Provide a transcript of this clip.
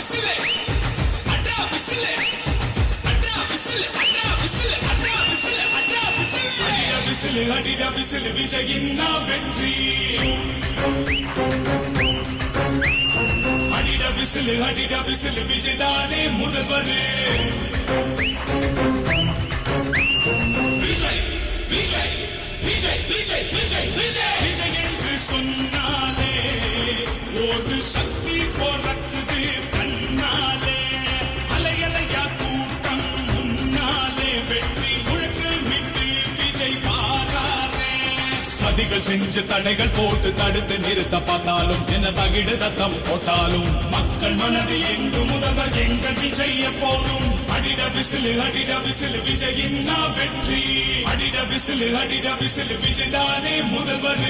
whistle அட்ரா whistle அட்ரா whistle அட்ரா விசிலு அட்ரா விசிலு அட்ரா விசிலு அடிடா விசிலு விஜயின் வெற்றி அடிடா விசிலு விஜய்தானே முதல்வர் விஜய் விஜய் விஜய் விஜய் விஜய் விஜய் விஜய் என்று சொன்னாலே ஒரு சக்தி பிறக்குது தன்னாலே அலையலையா கூட்டம் முன்னாலே வெற்றி முழக்கமிட்டு விஜய் பாராரே சதிகள் செஞ்சு தடைகள் போட்டு தடுத்து நிறுத்த பார்த்தாலும் என்ன தகிடு தத்தம் போட்டாலும் மக்கள் மனதில் என்று முதல்வர் எங்கள் விஜய் எப்போதும் அடிட விசிலு விஜயின் வெற்றி அடிட விசிலு விஜய் தானே முதல்வர்